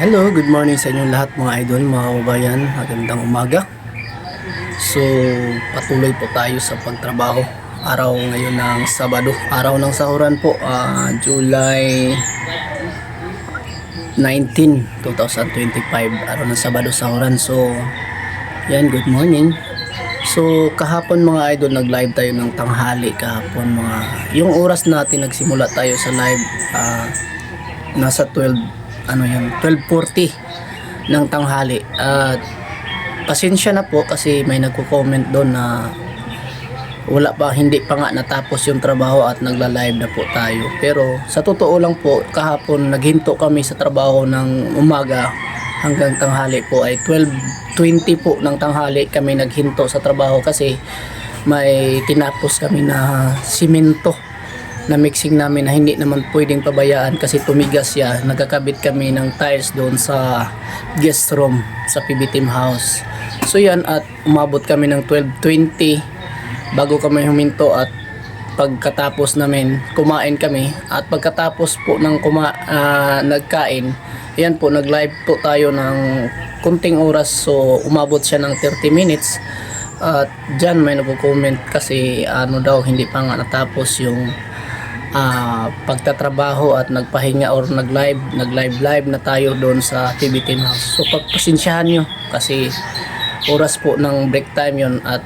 Hello, good morning sa inyong lahat mga idol, mga kababayan. Magandang umaga. So, patuloy po tayo sa pagtrabaho. Araw ngayon ng Sabado. Araw ng sahuran po, July 19, 2025. Araw ng Sabado sahuran. So, yan, good morning. So, kahapon mga idol, nag-live tayo ng tanghali kahapon mga... Yung oras natin nagsimula tayo sa live, nasa 12:40 ng tanghali. At pasensya na po kasi may nagko-comment doon na hindi pa nga natapos yung trabaho at nagla-live na po tayo. Pero sa totoo lang po, kahapon naghinto kami sa trabaho ng umaga hanggang tanghali po ay 12:20 po ng tanghali kami naghinto sa trabaho kasi may tinapos kami na simento na mixing namin na hindi naman pwedeng pabayaan kasi tumigas siya. Nagkakabit kami ng tiles doon sa guest room sa PB Team House. So yan, at umabot kami ng 12:20 bago kami huminto, at pagkatapos namin kumain kami, at pagkatapos po ng nagkain, yan po, nag-live po tayo ng kunting oras. So umabot siya ng 30 minutes. At dyan may nagko-comment kasi daw hindi pa nga natapos yung pagtatrabaho at nagpahinga or nag-live na tayo doon sa PB Team House. So pagpasensyahan nyo kasi oras po ng break time yon, at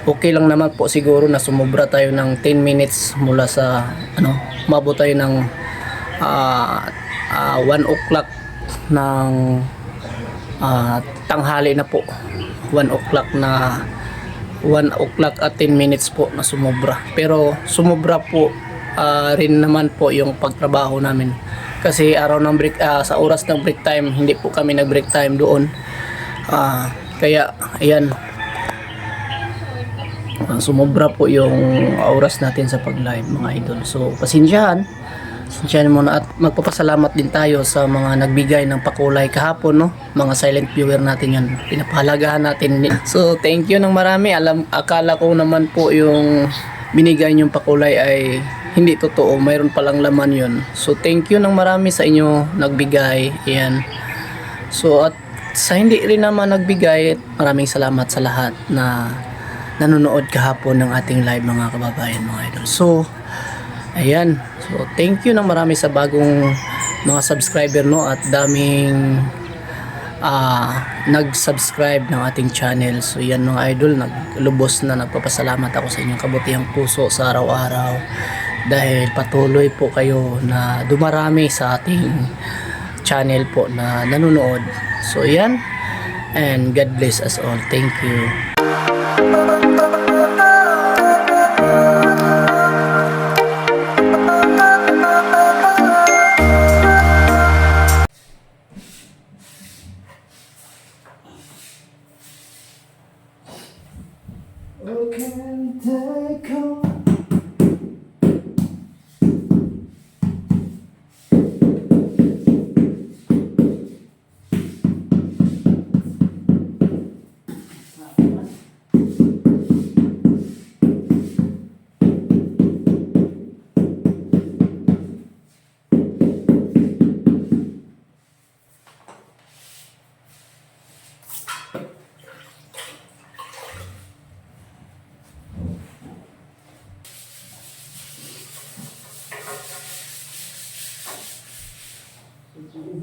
okay lang naman po siguro na sumubra tayo ng 10 minutes mula sa umabot tayo ng 1 o'clock ng tanghali na po. 1 o'clock at 10 minutes po na sumobra. Pero sumobra po rin naman po yung pagtrabaho namin. Kasi araw ng break, sa oras ng break time, hindi po kami nag-break time doon. Kaya ayan, sumobra po yung oras natin sa pag-live mga idol. So pasensyahan muna, at magpapasalamat din tayo sa mga nagbigay ng pakulay kahapon, no? Mga silent viewer natin yan, pinapahalagahan natin. So thank you ng marami. Akala ko naman po yung binigay niyong pakulay ay hindi totoo, mayroon palang laman yun. So thank you ng marami sa inyo nagbigay. Ayan. So at sa hindi rin naman nagbigay, maraming salamat sa lahat na nanonood kahapon ng ating live mga kababayan, mga idol. So ayan, so thank you ng marami sa bagong mga subscriber, no, at daming nag-subscribe ng ating channel. So yan mga idol, naglubos na nagpapasalamat ako sa inyong kabutihang puso sa araw-araw dahil patuloy po kayo na dumarami sa ating channel po na nanonood. So yan, and God bless us all. Thank you.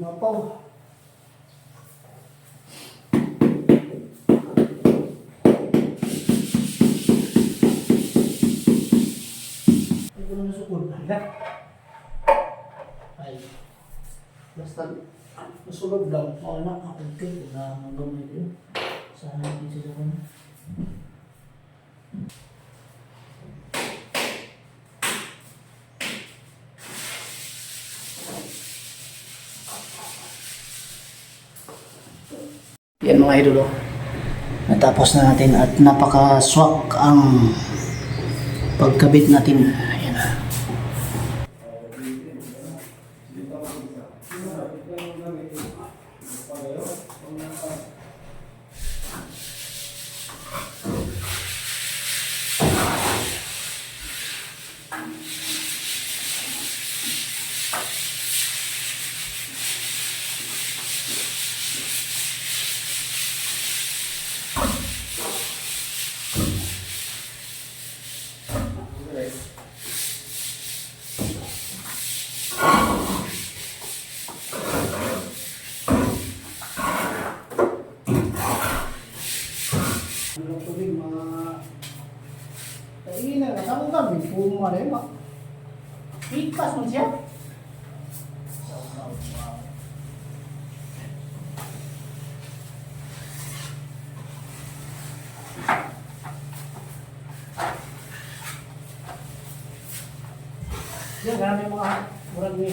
Mapaw. Ito na sukod. Ay. Basta masulog lang. Oo na, okay. Na hanggang medyo. Sana hindi sila ko na. Yan mga idolo, natapos na natin at napaka-swak ang pagkabit natin. Ayan na.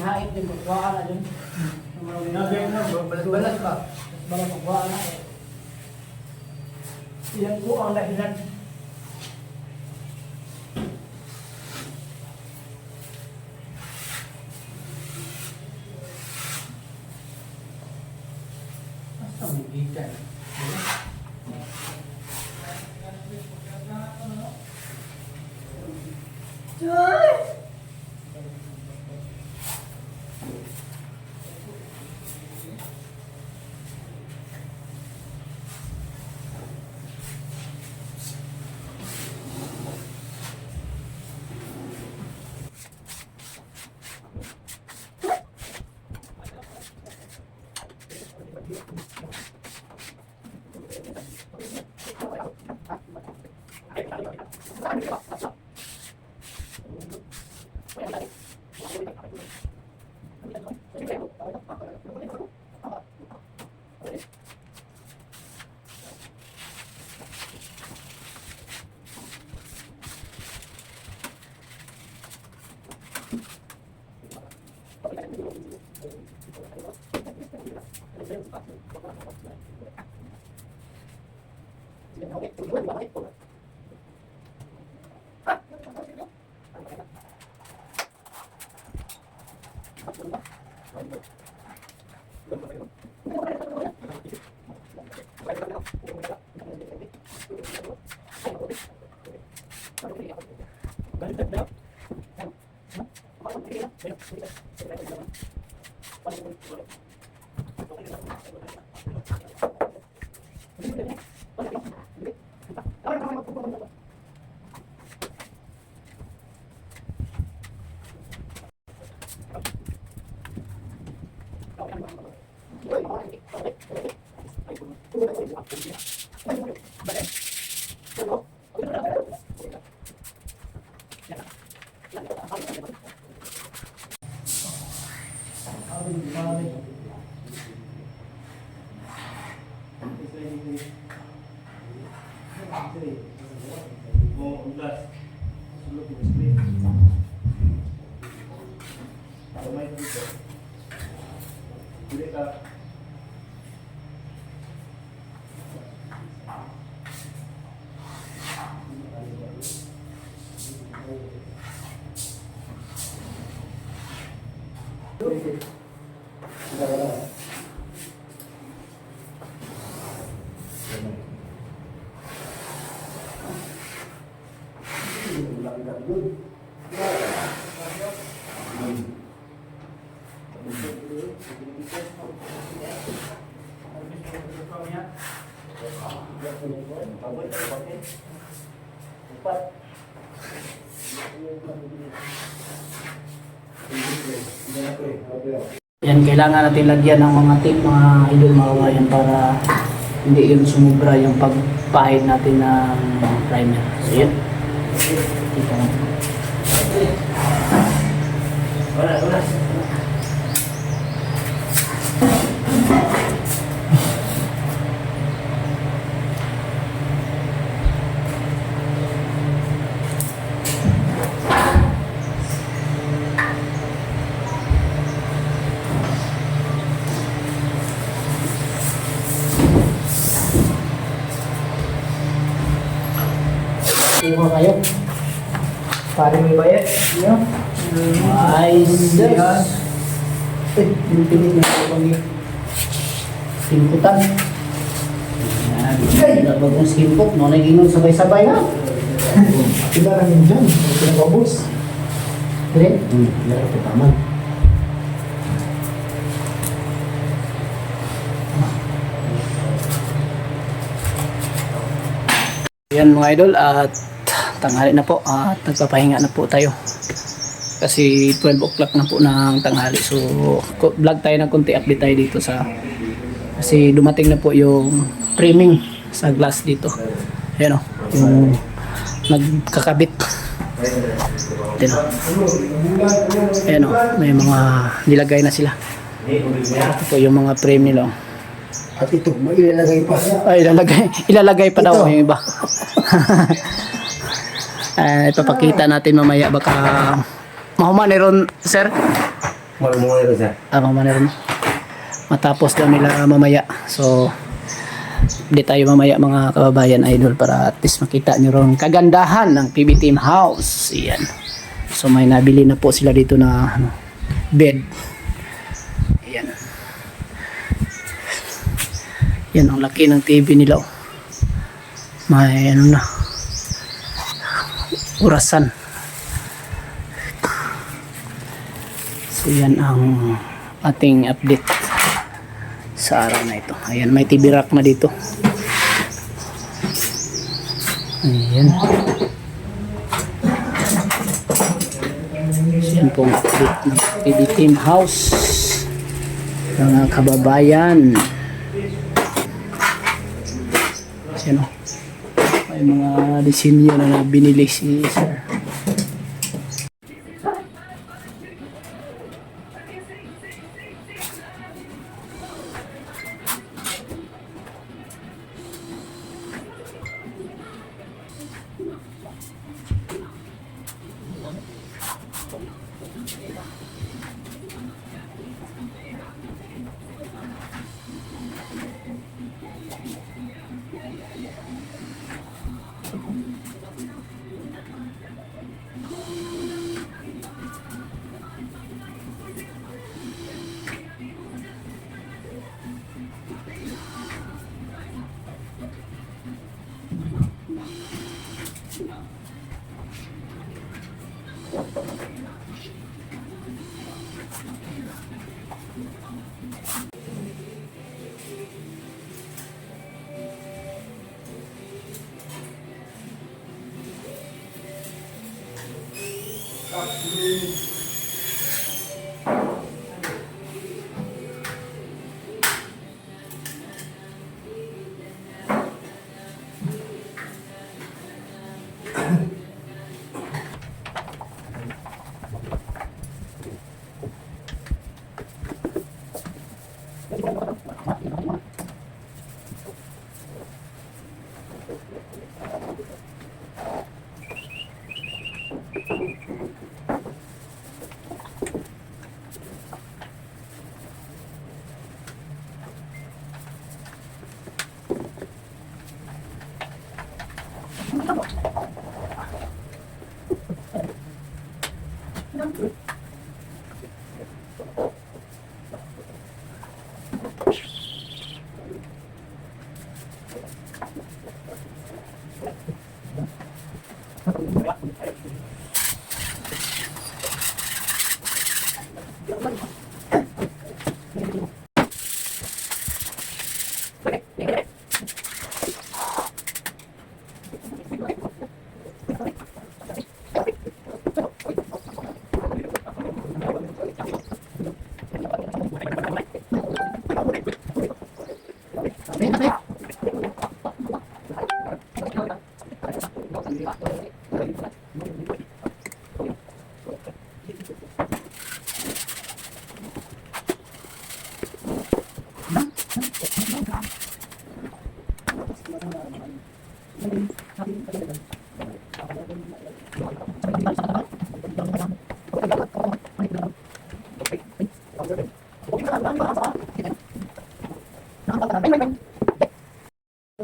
hait din, magwaan na din. Balas ba? Balas magwaan na eh. Iyan po ang dahilan. Basta may gigan. Yan, kailangan natin lagyan ng mga tip, mga idol, mga kabayan, para hindi yun sumubra yung pagpahid natin ng primer. So yun. Kita natin. Wala. Tingnan kayo. Pare may bayad. Yeah. Nice. Yung pinig na ito pang simputan. Yan. Bagong simput. No, nag-inom sabay-sabay na. Iba lang yun dyan. Pinag-obos. Kaya? Meron ko taman. Yan mga idol, at tanghali na po at nagpapahinga na po tayo kasi 12 o'clock na po ng tanghali. So vlog tayo ng konti, update tayo dito sa kasi dumating na po yung framing sa glass dito. Ayan o, yung nagkakabit. Ayan o, may mga nilagay na sila. Ito po yung mga frame nila. At ito, may ilalagay pa. Ay, ilalagay pa daw yung iba. Ipapakita natin mamaya, baka mahuman ni Ron, sir. Marunong siya. Mamanero mo. Matapos daw nila mamaya. So, di tayo mamaya mga kababayan idol para at least makita nyo ron kagandahan ng PB Team House. Yan. So, may nabili na po sila dito na bed. Yan. Yan ang laki ng TV nila. Oh. May ano na. Orasan. So, yan ang ating update sa araw na ito. Ayan, may TV rack na dito. Ayan. So, yan pong update ng PB Team House. Mga kababayan. So, yan o. May mga disenyo na binili si Sir.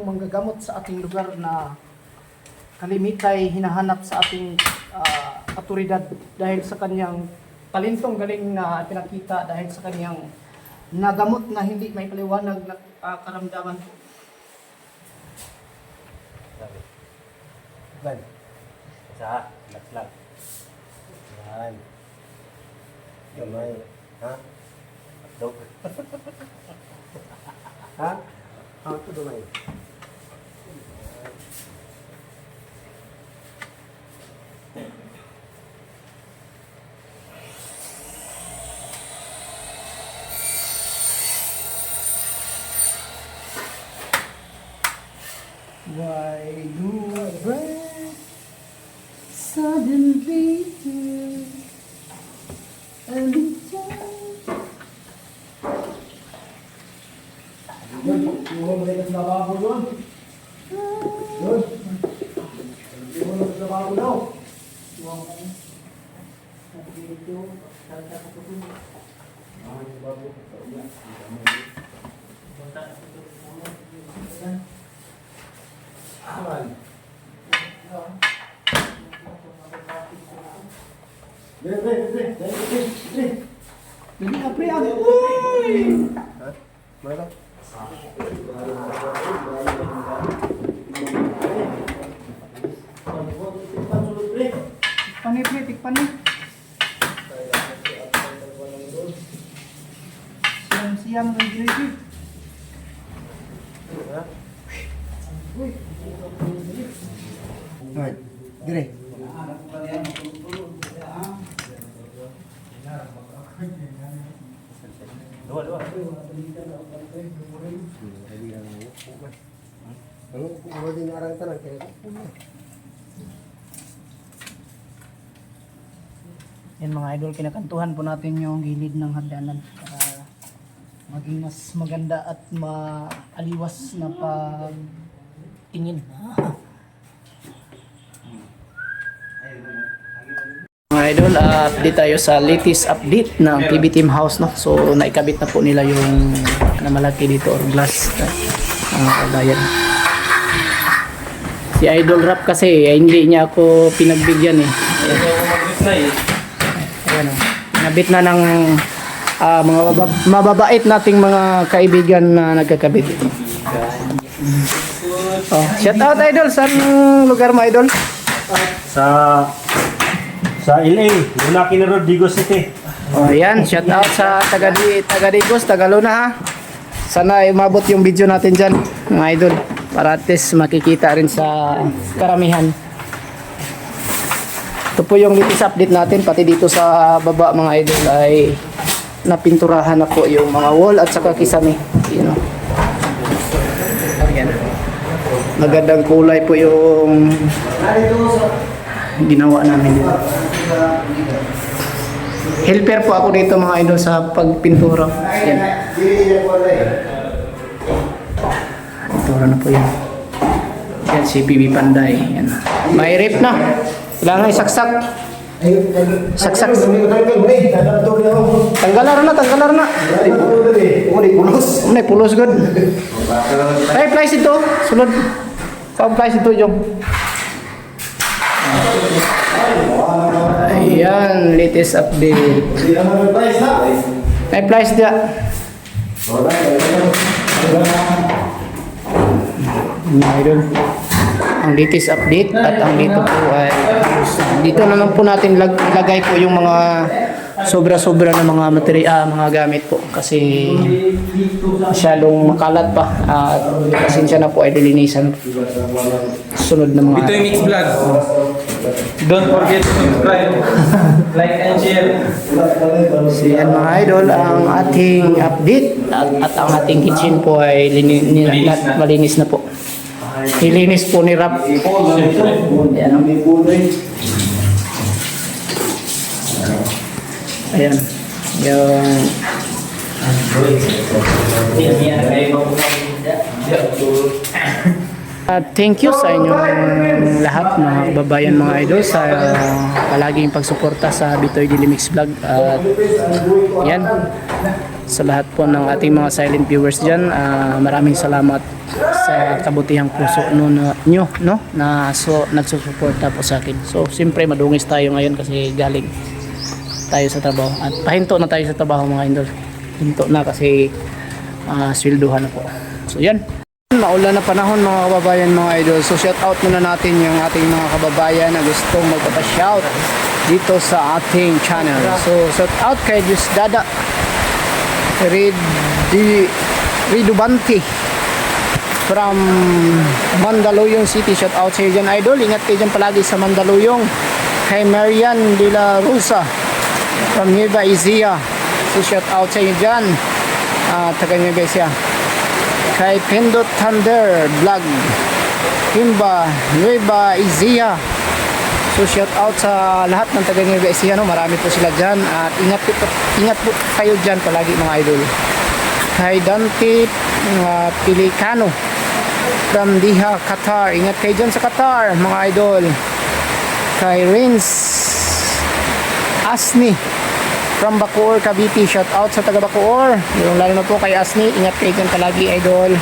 Manggagamot sa ating lugar na kalimitay hinahanap sa ating autoridad dahil sa kanyang talentong galing na pinakita dahil sa kanyang nagamot na hindi may paliwanag na karamdaman po. Ban. Sa lag. Yan. Gamay. Ha? Dog. Ha? How to do it? Why do I break suddenly and Iwan mo na sa lababo doon. Doon. Iwan mo na sa lababo daw. Iwan mo. Bili ka pre, uy! Mana? Pani pre, tikpan ni. Siang-siang ready. Right. Dire. Dua. Ano din arang tanang kaya? Yan mga idol, kinakantuhan po natin yung gilid ng hagdanan para maging mas maganda at maaliwas na pagtingin. Mga idol, update tayo sa latest update ng PB Team House, no? So naikabit na po nila yung malaki dito or glass mga kabayan. Si Idol Rap kasi hindi niya ako pinagbigyan eh. Ayan, oh. Nabit na ng mga mababait nating mga kaibigan na nagkakabit. Oh, shout out Idol, saan lugar mo Idol? Sa LA, Lunaki na Rodrigo City. Oh, ayan, shout out sa taga Digos, taga Luna ha. Sana umabot yung video natin dyan, mga idol, para at least makikita rin sa karamihan. Ito po yung latest update natin, pati dito sa baba mga idol ay napinturahan na po yung mga wall at saka kisame. Yun, ayan. Magandang kulay po yung ginawa namin dito. Helper po ako dito mga idol sa pagpintura. Yan. Pintura na po yan. Yan si PB Panday. Yan. May rip na. Kailangan isaksak. Saksak. Tanggalar na. May pulos good. Ay, plies ito. Sunod. Pa-plies ito yung. Ayan, latest update. May price dia. Mayroon ang latest update at ang dito po ay dito naman po natin ilagay po yung mga sobra-sobra na mga material, mga gamit po kasi masyadong makalat pa at pasensya na po ay dilinisan sunod na mga Ito yung Mix Vlog. Don't forget to subscribe, like and share. So yan mga idol, ang ating update at ang ating kitchen po ay malinis na po. Nilinis po ni Rap. Ayan. Ayan. Yung thank you sa inyong lahat mga kababayan mga idol sa palaging pagsuporta sa Bitoy Daily Mix Vlog at yan sa lahat po ng ating mga silent viewers dyan, maraming salamat sa kabutihang puso nyo no na nagsusuporta po sa akin. So siyempre madungis tayo ngayon kasi galing tayo sa trabaho at pahinto na tayo sa trabaho mga idol, hinto na kasi swelduhan na po. So yan, maulan na panahon mga kababayan mga idol. So shout out muna natin yung ating mga kababayan na gustong magpapa-shout dito sa ating channel. So shout out kay Diyos Dada Ridubanti from Mandaluyong City. Shout out sa iyo dyan idol. Ingat kayo dyan palagi sa Mandaluyong. Kay Marian de la Rosa from Nueva Ecija. So shout out sa iyo dyan, taga Nueva Ecija. Kay Pindot Thunder Vlog Himba Nueva Ecija. So shout out sa lahat ng taga Nueva Ecija, no? Marami po sila dyan at ingat po kayo dyan palagi mga idol. Kay Dante Pilicano from Diha, Qatar, ingat kayo dyan sa Qatar mga idol. Kay Rins Asni from Bacoor, Cavite. Shout out sa taga Bacoor. Yung lalo na po kay Asni. Ingat kayo dyan palagi, idol.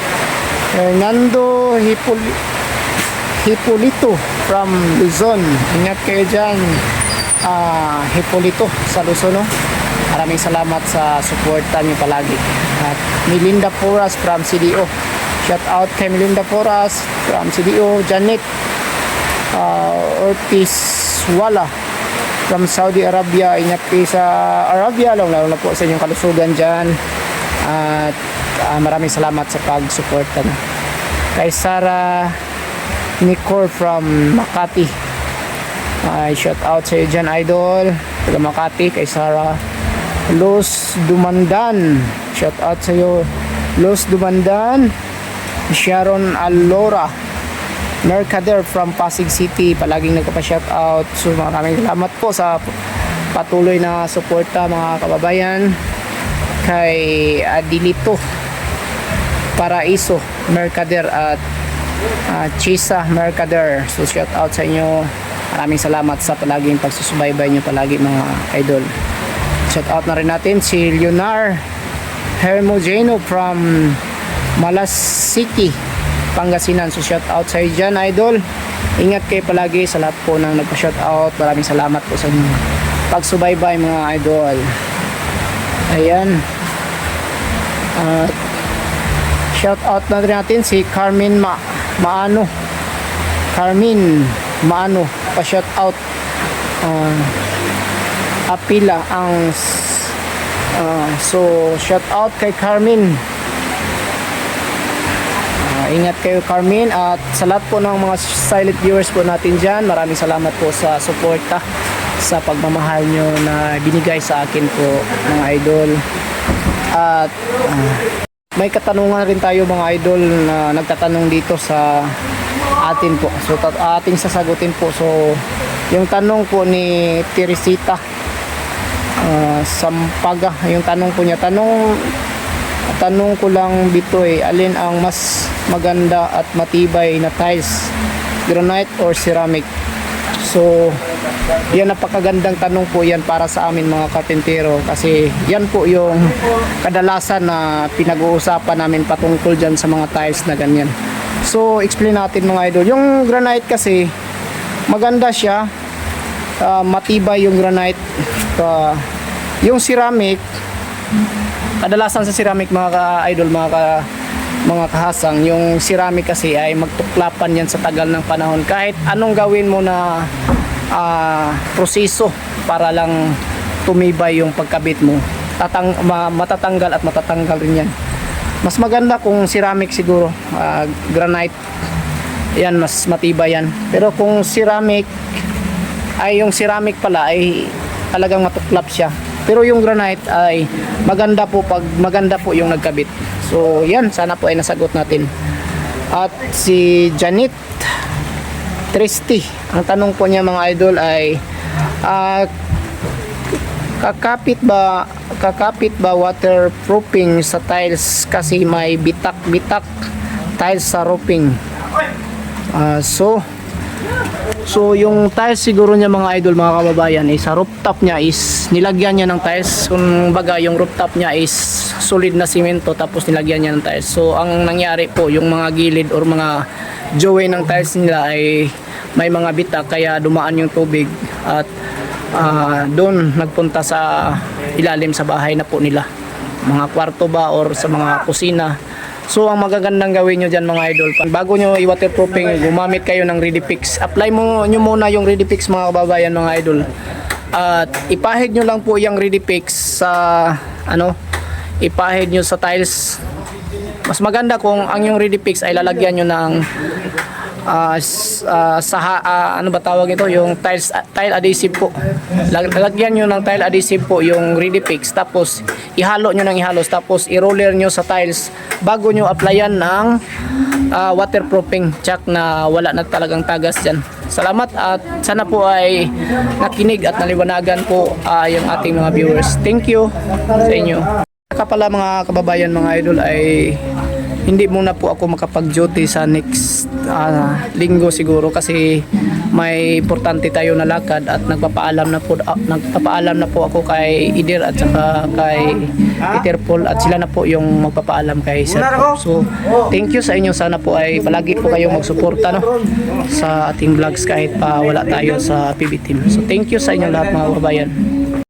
Hernando Hipolito from Luzon. Ingat kayo dyan. Hipolito sa Luzon, no? Maraming salamat sa suporta niyo palagi. At Melinda Porras from CDO. Shout out kay Melinda Porras from CDO. Janet Ortiz Wala from Saudi Arabia. Ingat kayo sa Arabia, lalo na po sa inyong kalusugan dyan. At maraming salamat sa pag-suporta niyo. Kay Sarah Nicor from Makati. Shout out sa iyo dyan, idol. Taga Makati, kay Sarah. Los Dumandan. Shout out sa iyo, Los Dumandan. Sharon Alora Mercader from Pasig City. Palaging nagpa-shout out. So maraming salamat po sa patuloy na suporta, mga kababayan. Kay Adilito Paraiso Mercader at Chisa Mercader. So shout out sa inyo. Maraming salamat sa palaging pagsusubaybay nyo palagi, mga idol. Shout out na rin natin si Leonar Hermogeno from Malasiki, Pangasinan. So shout out sa iyo dyan, idol. Ingat kayo palagi sa lahat po ng nagpa-shout out. Maraming salamat po sa inyo pagsubaybay, mga idol. Ayan. Shout out na rin natin si Carmen Maano. Carmen Maano, pa-shout out. Apila ang so shout out kay Carmen. Ingat kayo, Carmen, at sa lahat po ng mga silent viewers po natin dyan, maraming salamat po sa suporta, sa pagmamahal nyo na binigay sa akin po, mga idol. At may katanungan rin tayo, mga idol, na nagtatanong dito sa atin po. So ating sasagutin po. So yung tanong po ni Teresita Sampaga, yung tanong po niya, tanong ko lang, Bitoy, alin ang mas maganda at matibay na tiles, granite or ceramic? So yan, napakagandang tanong po yan para sa amin, mga karpentero, kasi yan po yung kadalasan na pinag-uusapan namin patungkol dyan sa mga tiles na ganyan. So explain natin, mga idol. Yung granite kasi maganda siya, matibay yung granite. Yung ceramic, kadalasan sa ceramic, mga idol, mga kahasang, yung ceramic kasi ay magtuklapan yan sa tagal ng panahon. Kahit anong gawin mo na proseso para lang tumibay yung pagkabit mo, matatanggal at matatanggal rin yan. Mas maganda kung ceramic siguro, granite, yan mas matibay yan. Pero kung ceramic ay, yung ceramic pala ay talagang matuklap siya. Pero yung granite ay maganda po pag maganda po yung nagkabit. So yan, sana po ay nasagot natin. At si Janet Tristi, ang tanong po niya, mga idol, ay kakapit ba waterproofing sa tiles kasi may bitak-bitak tiles sa roofing? So yung tiles siguro niya, mga idol, mga kababayan, is sa rooftop niya is nilagyan niya ng tiles. Kung baga yung rooftop niya is solid na simento, tapos nilagyan niya ng tiles. So ang nangyari po, yung mga gilid or mga joey ng tiles nila ay may mga bitak, kaya dumaan yung tubig at doon nagpunta sa ilalim sa bahay na po nila, mga kwarto ba or sa mga kusina. So ang magagandang gawin nyo dyan, mga idol, bago nyo i-waterproofing, gumamit kayo ng Redifix. Apply nyo muna yung Redifix, mga kababayan, mga idol. At ipahid nyo lang po yung Redifix sa ipahid nyo sa tiles. Mas maganda kung ang yung Redifix ay lalagyan nyo ng ano ba tawag ito, yung tile adhesive po. Lalagyan nyo ng tile adhesive po yung Redifix, tapos ihalo nyo ng ihalos, tapos i-roller nyo sa tiles bago nyo applyan ng waterproofing. Check na wala na talagang tagas dyan. Salamat at sana po ay nakinig at naliwanagan po yung ating mga viewers. Thank you sa inyo. Saka pala, mga kababayan, mga idol, ay hindi muna po ako makapag-duty sa next linggo siguro kasi may importante tayo na lakad at nagpapaalam na po ako kay Idir at saka kay Interpol at sila na po yung magpapaalam kay Sir Pop. So thank you sa inyo, sana po ay palagi po kayong magsuporta no, sa ating vlogs kahit pa wala tayo sa PB team. So thank you sa inyo lahat mga kababayan.